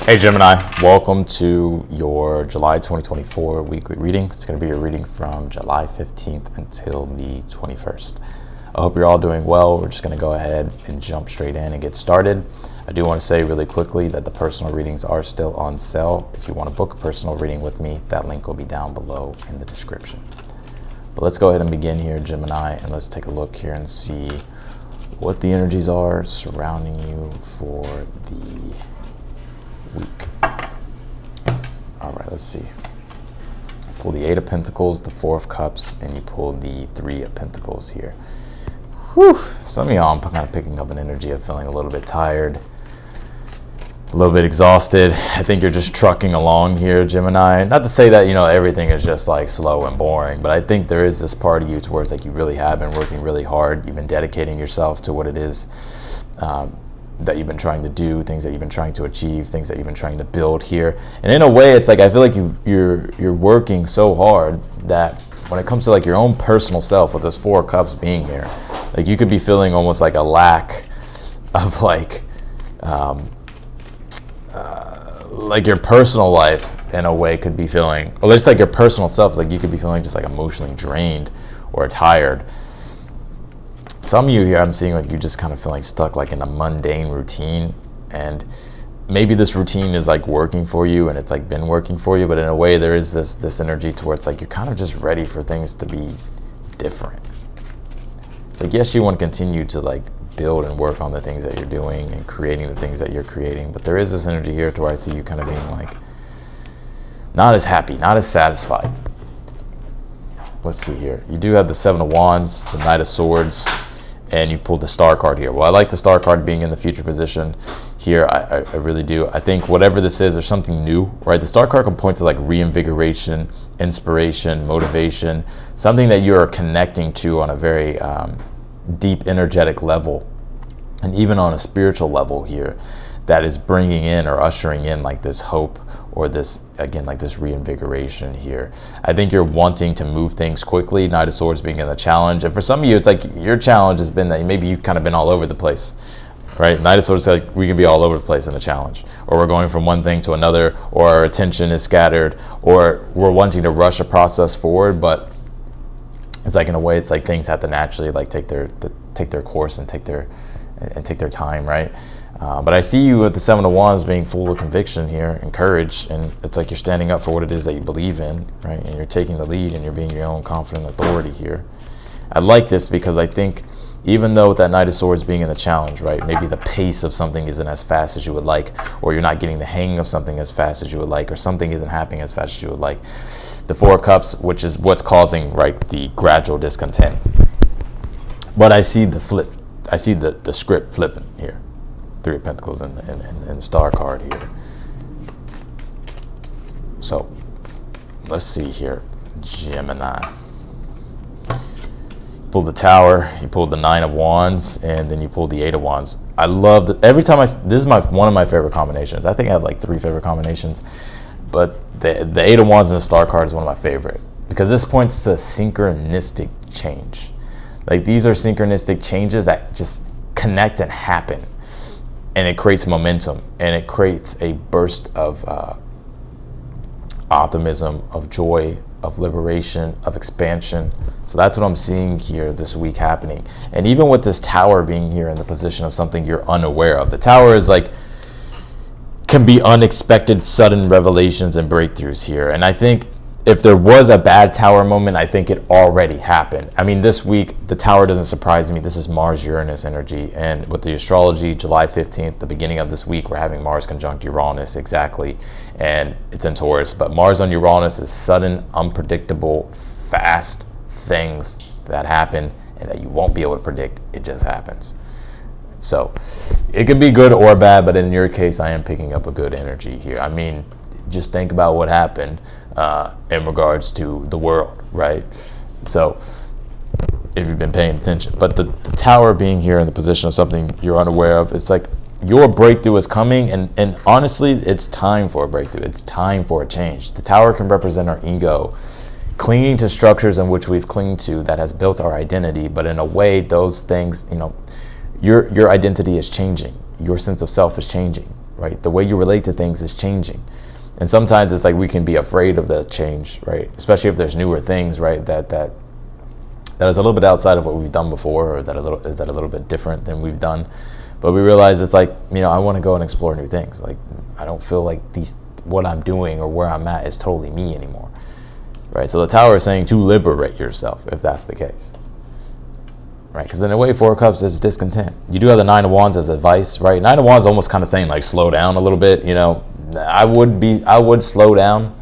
Hey Gemini, welcome to your July 2024 weekly reading. It's going to be your reading from July 15th until the 21st. I hope you're all doing well. We're just going to go ahead and jump straight in and get started. I do want to say really quickly that the personal readings are still on sale. If you want to book a personal reading with me, that link will be down below in the description. But let's go ahead and begin here, Gemini, and let's take a look here and see what the energies are surrounding you for the week. All right, let's see. Pull the Eight of Pentacles, the Four of Cups, and you pull the Three of Pentacles here. Whew. Some of y'all, I'm kind of picking up an energy of feeling a little bit tired, a little bit exhausted. I think you're just trucking along here, Gemini. Not to say that, everything is just like slow and boring, but I think there is this part of you towards like you really have been working really hard. You've been dedicating yourself to what it is that you've been trying to do, things that you've been trying to achieve, things that you've been trying to build here. And in a way, it's like I feel like you're working so hard that when it comes to like your own personal self, with those Four of Cups being here, like you could be feeling almost like a lack of like your personal life in a way could be feeling, or at least like your personal self, like you could be feeling just like emotionally drained or tired. Some of you here, I'm seeing like you just kind of feeling stuck like in a mundane routine, and maybe this routine is like working for you and it's like been working for you, but in a way there is this energy towards like you're kind of just ready for things to be different. It's like, yes, you want to continue to like build and work on the things that you're doing and creating the things that you're creating, but there is this energy here to where I see you kind of being like not as happy, not as satisfied. Let's see here. You do have the Seven of Wands, the Knight of Swords, and you pulled the Star card here. Well, I like the Star card being in the future position here. I really do. I think whatever this is, there's something new, right? The Star card can point to like reinvigoration, inspiration, motivation, something that you're connecting to on a very deep energetic level, and even on a spiritual level here, that is bringing in or ushering in like this hope or this, again, like this reinvigoration here. I think you're wanting to move things quickly, Knight of Swords being in the challenge. And for some of you, it's like your challenge has been that maybe you've kind of been all over the place, right? Knight of Swords is like we can be all over the place in a challenge, or we're going from one thing to another, or our attention is scattered, or we're wanting to rush a process forward, but it's like in a way, it's like things have to naturally like take their course and take their time, right? But I see you with the Seven of Wands being full of conviction here and courage, and it's like you're standing up for what it is that you believe in, right? And you're taking the lead and you're being your own confident authority here. I like this because I think even though with that Knight of Swords being in the challenge, right, maybe the pace of something isn't as fast as you would like, or you're not getting the hang of something as fast as you would like, or something isn't happening as fast as you would like. The Four of Cups, which is what's causing, right, the gradual discontent. But I see the flip. I see the script flipping here. Three of Pentacles and the Star card here. So let's see here, Gemini. You pulled the Tower, you pulled the Nine of Wands, and then you pulled the Eight of Wands. I love that every time this is one of my favorite combinations. I think I have like 3 favorite combinations, but the Eight of Wands and the Star card is one of my favorite because this points to synchronistic change. Like these are synchronistic changes that just connect and happen. And it creates momentum, and it creates a burst of optimism, of joy, of liberation, of expansion. So that's what I'm seeing here this week happening. And even with this Tower being here in the position of something you're unaware of, the Tower is like, can be unexpected, sudden revelations and breakthroughs here. And I think if there was a bad Tower moment, I think it already happened. I mean, this week, the Tower doesn't surprise me. This is Mars-Uranus energy. And with the astrology, July 15th, the beginning of this week, we're having Mars conjunct Uranus exactly. And it's in Taurus. But Mars on Uranus is sudden, unpredictable, fast things that happen and that you won't be able to predict. It just happens. So it could be good or bad, but in your case, I am picking up a good energy here. I mean, just think about what happened in regards to the world, right? So if you've been paying attention, but the Tower being here in the position of something you're unaware of, it's like your breakthrough is coming, and honestly, it's time for a breakthrough. It's time for a change. The Tower can represent our ego clinging to structures in which we've clinged to that has built our identity, but in a way, those things, your identity is changing. Your sense of self is changing. right? The way you relate to things is changing. And sometimes it's like we can be afraid of the change, right? Especially if there's newer things, right? That is a little bit outside of what we've done before, or that a little bit different than we've done. But we realize it's like, I want to go and explore new things. Like, I don't feel like what I'm doing or where I'm at is totally me anymore, right? So the Tower is saying to liberate yourself, if that's the case, right? Because in a way, Four of Cups is discontent. You do have the Nine of Wands as advice, right? Nine of Wands is almost kind of saying like slow down a little bit. I would slow down.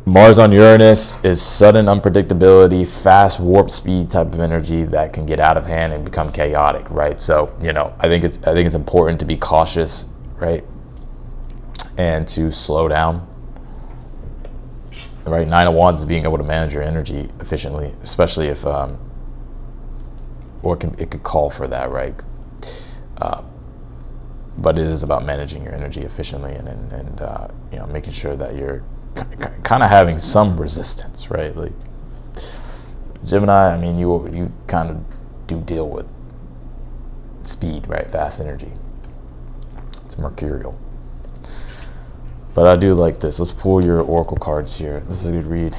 Mars on Uranus is sudden unpredictability, fast warp speed type of energy that can get out of hand and become chaotic, right? So, I think it's important to be cautious, right? And to slow down, right? Nine of Wands is being able to manage your energy efficiently, especially if, it could call for that, right? But it is about managing your energy efficiently and making sure that you're kind of having some resistance, right? Like Gemini, you kind of do deal with speed, right? Fast energy. It's mercurial. But I do like this. Let's pull your oracle cards here. This is a good read.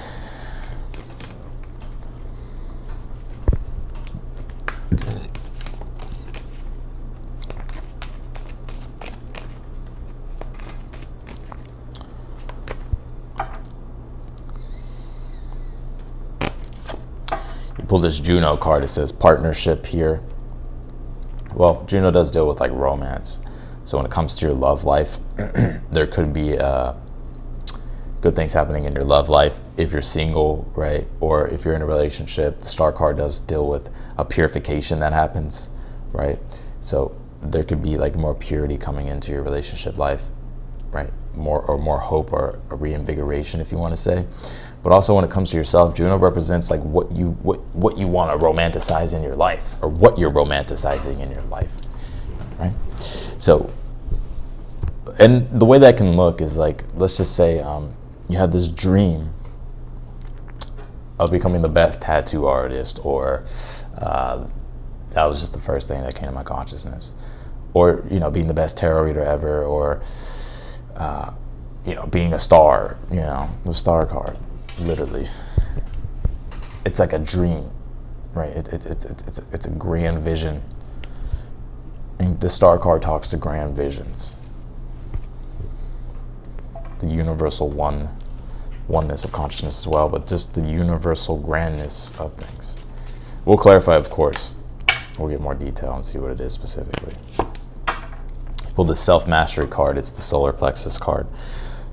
Pull this Juno card. It says partnership here. Well, Juno does deal with like romance. So when it comes to your love life, there could be good things happening in your love life if you're single, right? Or if you're in a relationship. The Star card does deal with a purification that happens, right? So there could be like more purity coming into your relationship life, right? More hope or a reinvigoration, if you want to say. But also when it comes to yourself, Juno represents like what you want to romanticize in your life, or what you're romanticizing in your life, right? So, and the way that can look is like, let's just say you have this dream of becoming the best tattoo artist, or that was just the first thing that came to my consciousness, or being the best tarot reader ever, or being a star, the Star card. Literally, it's like a dream, right? It's a grand vision, and the Star card talks to grand visions, the universal oneness of consciousness as well, but just the universal grandness of things. We'll clarify, of course. We'll get more detail and see what it is specifically. Pull the self-mastery card. It's the solar plexus card.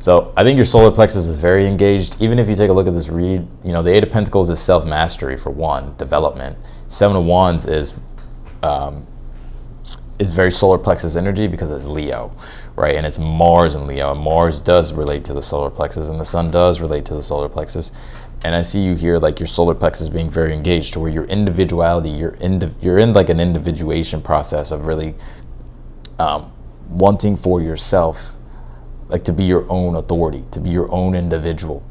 So I think your solar plexus is very engaged. Even if you take a look at this read, the Eight of Pentacles is self-mastery for one, development. Seven of Wands is very solar plexus energy because it's Leo, right? And it's Mars in Leo. And Mars does relate to the solar plexus, and the Sun does relate to the solar plexus. And I see you here like your solar plexus being very engaged, to where your individuality, you're in like an individuation process of really wanting for yourself, like to be your own authority, to be your own individual.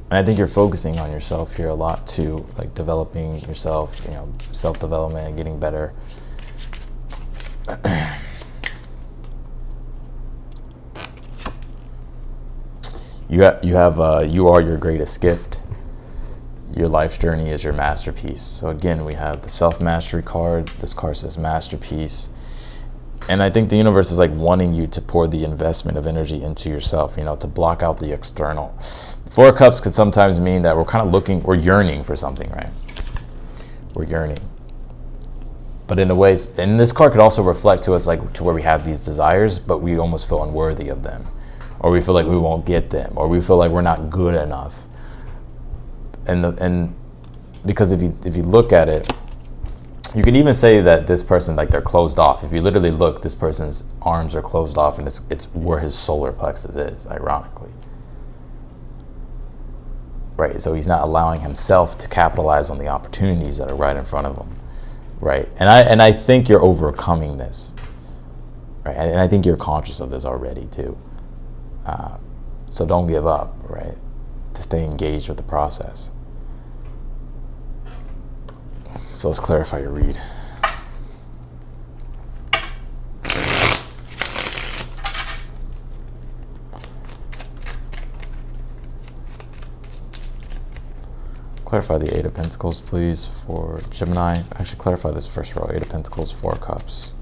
And I think you're focusing on yourself here a lot too, like developing yourself, self-development and getting better. You are your greatest gift. Your life's journey is your masterpiece. So again, we have the self-mastery card. This card says masterpiece. And I think the universe is like wanting you to pour the investment of energy into yourself, to block out the external. Four of Cups could sometimes mean that we're yearning for something, right? We're yearning. But in a way, and this card could also reflect to us like to where we have these desires, but we almost feel unworthy of them. Or we feel like we won't get them, or we feel like we're not good enough. And because if you look at it, you can even say that this person, like, they're closed off. If you literally look, this person's arms are closed off, and it's where his solar plexus is, ironically. Right, so he's not allowing himself to capitalize on the opportunities that are right in front of him. Right, and I think you're overcoming this. Right, and I think you're conscious of this already too. So don't give up, right? To stay engaged with the process. So let's clarify your read. Clarify the Eight of Pentacles, please, for Gemini. Actually, clarify this first row. Eight of Pentacles, Four of Cups,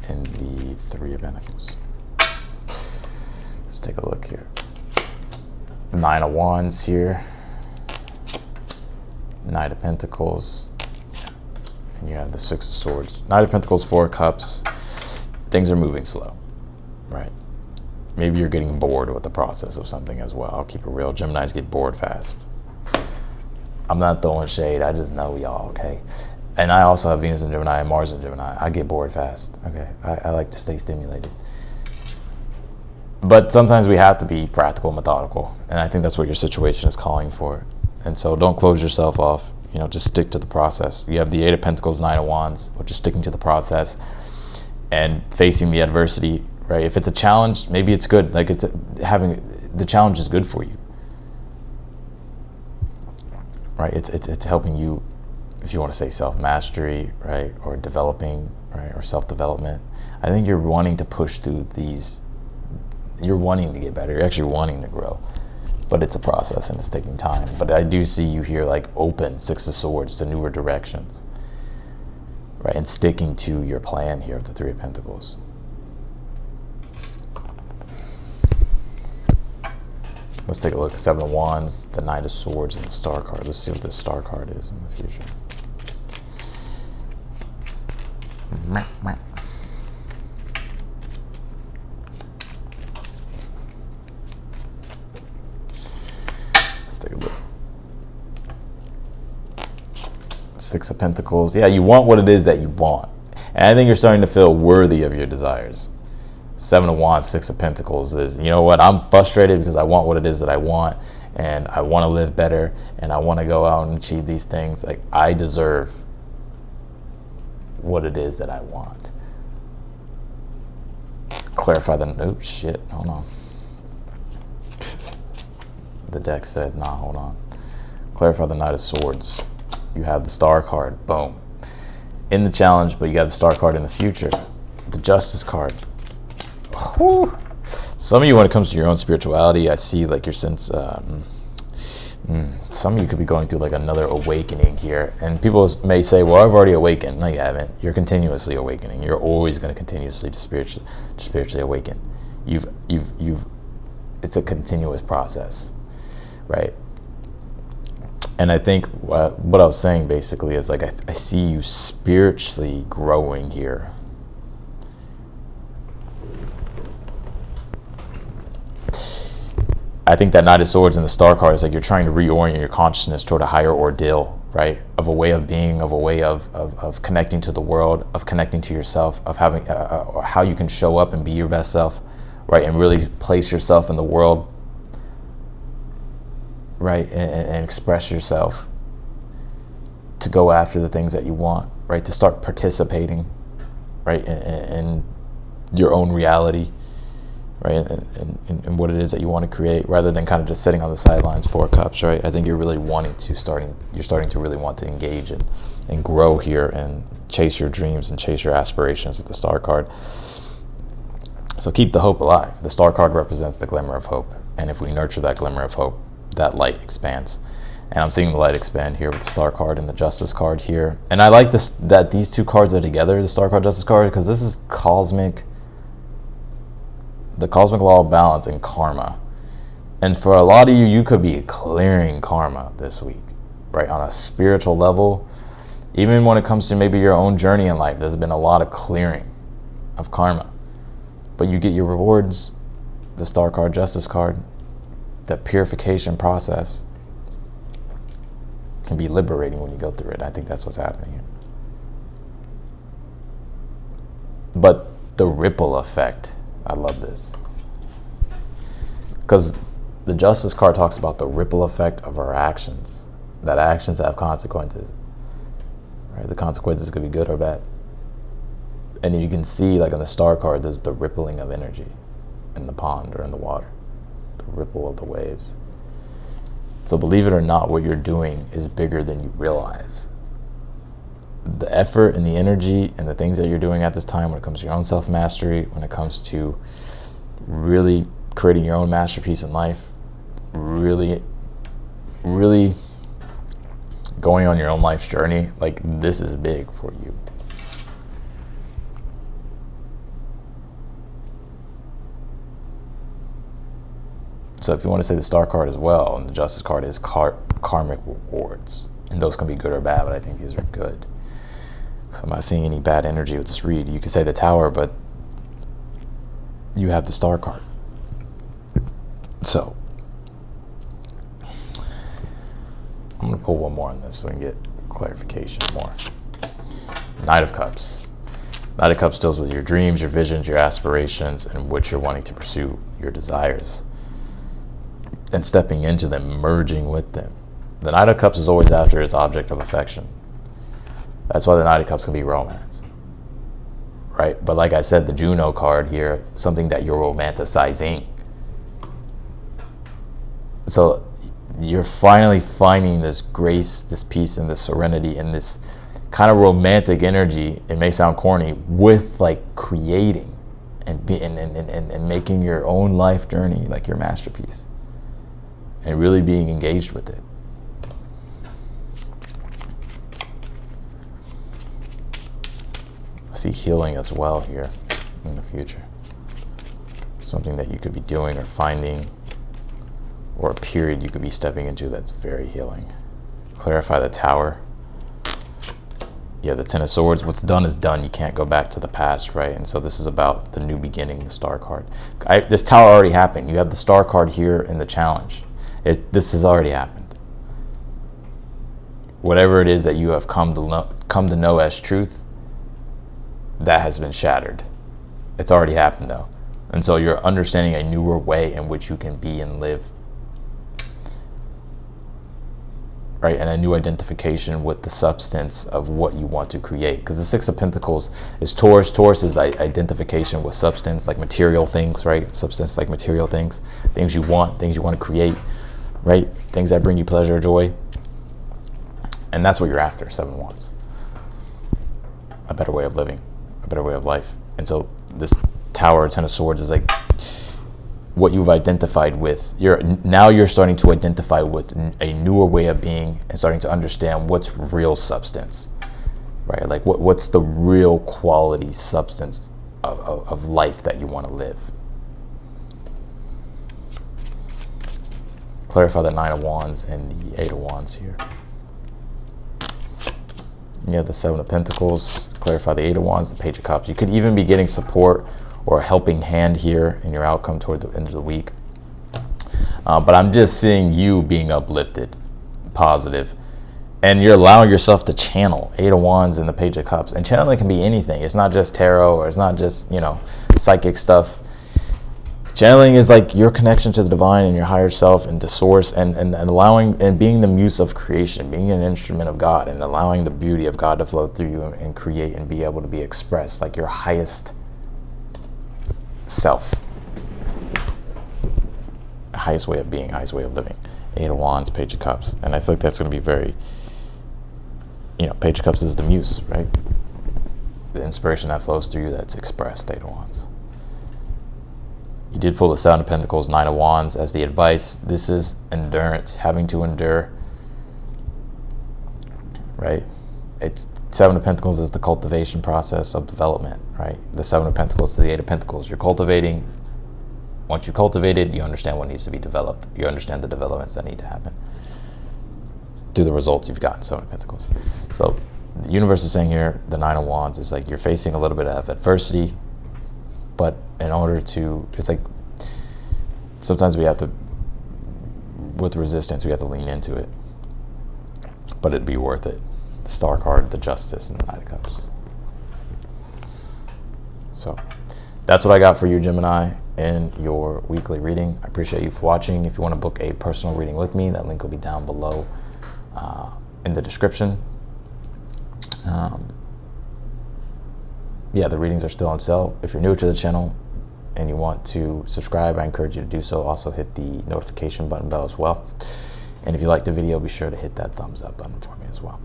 and the Three of Pentacles. Let's take a look here. Nine of Wands here. Knight of Pentacles. And you have the Six of Swords. Knight of Pentacles, Four of Cups. Things are moving slow, right? Maybe you're getting bored with the process of something as well. I'll keep it real. Geminis get bored fast. I'm not throwing shade. I just know y'all, okay? And I also have Venus in Gemini and Mars in Gemini. I get bored fast, okay? I like to stay stimulated. But sometimes we have to be practical and methodical. And I think that's what your situation is calling for. And so don't close yourself off. You know, just stick to the process. You have the Eight of Pentacles, Nine of Wands, which is sticking to the process and facing the adversity, right? If it's a challenge, maybe it's good. Like having the challenge is good for you. Right, it's helping you, if you want to say self-mastery, right, or developing, right, or self-development. I think you're wanting to push through these, you're wanting to get better, you're actually wanting to grow, but it's a process and it's taking time. But I do see you here like open, Six of Swords, to newer directions, right, and sticking to your plan here of the Three of Pentacles. Let's take a look. Seven of Wands, the Knight of Swords, and the Star card. Let's see what this Star card is in the future. Let's take a look. Six of Pentacles. Yeah, you want what it is that you want. And I think you're starting to feel worthy of your desires. Seven of Wands, Six of Pentacles is, you know what, I'm frustrated because I want what it is that I want, and I want to live better, and I want to go out and achieve these things. Like, I deserve what it is that I want. Clarify the, oh shit, hold on. The deck said, nah, hold on. Clarify the Knight of Swords. You have the Star card, boom. In the challenge, but you got the Star card in the future. The Justice card. Whew. Some of you, when it comes to your own spirituality, I see like your sense, some of you could be going through like another awakening here. And people may say, well, I've already awakened. No, you haven't. You're continuously awakening. You're always going to continuously to spiritually awaken. It's a continuous process, right? And I think what I was saying basically is like, I see you spiritually growing here. I think that Knight of Swords and the Star card is like you're trying to reorient your consciousness toward a higher ordeal, right? Of a way of being, of a way of connecting to the world, of connecting to yourself, of having how you can show up and be your best self, right? And really place yourself in the world, right? And express yourself to go after the things that you want, right? To start participating, right? In your own reality. Right, and what it is that you want to create, rather than kind of just sitting on the sidelines. Four Cups, right? I think you're really you're starting to really want to engage and grow here and chase your dreams and chase your aspirations with the Star card. So keep the hope alive. The Star card represents the glimmer of hope, and if we nurture that glimmer of hope, that light expands. And I'm seeing the light expand here with the Star card and the Justice card here. And I like this, that these two cards are together, the Star card, Justice card, because this is cosmic. The cosmic law of balance and karma. And for a lot of you, you could be clearing karma this week, right? On a spiritual level, even when it comes to maybe your own journey in life, there's been a lot of clearing of karma. But you get your rewards, the Star card, Justice card. That purification process can be liberating when you go through it. I think that's what's happening here. But the ripple effect, I love this, because the Justice card talks about the ripple effect of our actions, that actions have consequences, right? The consequences could be good or bad. And you can see, like on the Star card, there's the rippling of energy in the pond or in the water, the ripple of the waves. So believe it or not, what you're doing is bigger than you realize. the effort and the energy and the things that you're doing at this time when it comes to your own self-mastery, when it comes to really creating your own masterpiece in life, really going on your own life's journey, like this is big for you. So if you want to say the Star card as well, and the Justice card is karmic rewards. And those can be good or bad, but I think these are good. So I'm not seeing any bad energy with this read. You could say the Tower, but you have the Star card. So I'm going to pull one more on this so we can get clarification more. Knight of Cups. Knight of Cups deals with your dreams, your visions, your aspirations, and what you're wanting to pursue, your desires. And stepping into them, merging with them. The Knight of Cups is always after its object of affection. That's why the Knight of Cups can be romance. Right? But like I said, the Juno card here, something that you're romanticizing. So you're finally finding this grace, this peace, and this serenity, and this kind of romantic energy. It may sound corny, with like creating and making your own life journey like your masterpiece. And really being engaged with it. I see healing as well here in the future. Something that you could be doing or finding, or a period you could be stepping into that's very healing. Clarify the Tower. Yeah, the Ten of Swords. What's done is done. You can't go back to the past, right? And so this is about the new beginning, the Star card. This Tower already happened. You have the Star card here in the challenge. This has already happened. Whatever it is that you have come to know as truth, that has been shattered. It's already happened though. And so you're understanding a newer way in which you can be and live. Right? And a new identification with the substance of what you want to create. Because the Six of Pentacles is Taurus. Taurus is like identification with substance, like material things, right? Substance like material things. Things you want to create. Right? Things that bring you pleasure, joy. And that's what you're after, 7 of Wands. A better way of living, a better way of life. And so this Tower, Ten of Swords is like what you've identified with. Now you're starting to identify with a newer way of being and starting to understand what's real substance. Right? Like what's the real quality substance of life that you want to live. Clarify the Nine of Wands and the Eight of Wands here. Yeah, the Seven of Pentacles. Clarify the Eight of Wands, the Page of Cups. You could even be getting support or a helping hand here in your outcome toward the end of the week. But I'm just seeing you being uplifted, positive, and you're allowing yourself to channel. Eight of Wands and the Page of Cups. And channeling can be anything. It's not just tarot, or it's not just, psychic stuff. Channeling is like your connection to the divine and your higher self and to source, and allowing and being the muse of creation, being an instrument of God and allowing the beauty of God to flow through you and create and be able to be expressed like your highest self. Highest way of being, highest way of living. Eight of Wands, Page of Cups. And I feel like that's going to be very, Page of Cups is the muse, right? The inspiration that flows through you that's expressed, Eight of Wands. You did pull the Seven of Pentacles, Nine of Wands as the advice. This is endurance, having to endure, right? It's Seven of Pentacles is the cultivation process of development, right? The Seven of Pentacles to the Eight of Pentacles. You're cultivating. Once you cultivate it, you understand what needs to be developed. You understand the developments that need to happen through the results you've gotten, Seven of Pentacles. So the universe is saying here, the Nine of Wands is like you're facing a little bit of adversity, but in order to, it's like sometimes we have to, with resistance, we have to lean into it, but it'd be worth it. The Star card, the Justice, and the Knight of Cups. So that's what I got for you, Gemini, in your weekly reading. I appreciate you for watching. If you want to book a personal reading with me, that link will be down below in the description. Yeah, the readings are still on sale. If you're new to the channel and you want to subscribe, I encourage you to do so. Also hit the notification bell as well. And if you like the video, be sure to hit that thumbs up button for me as well.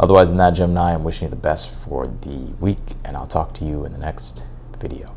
Otherwise than that, Gemini, I'm wishing you the best for the week, and I'll talk to you in the next video.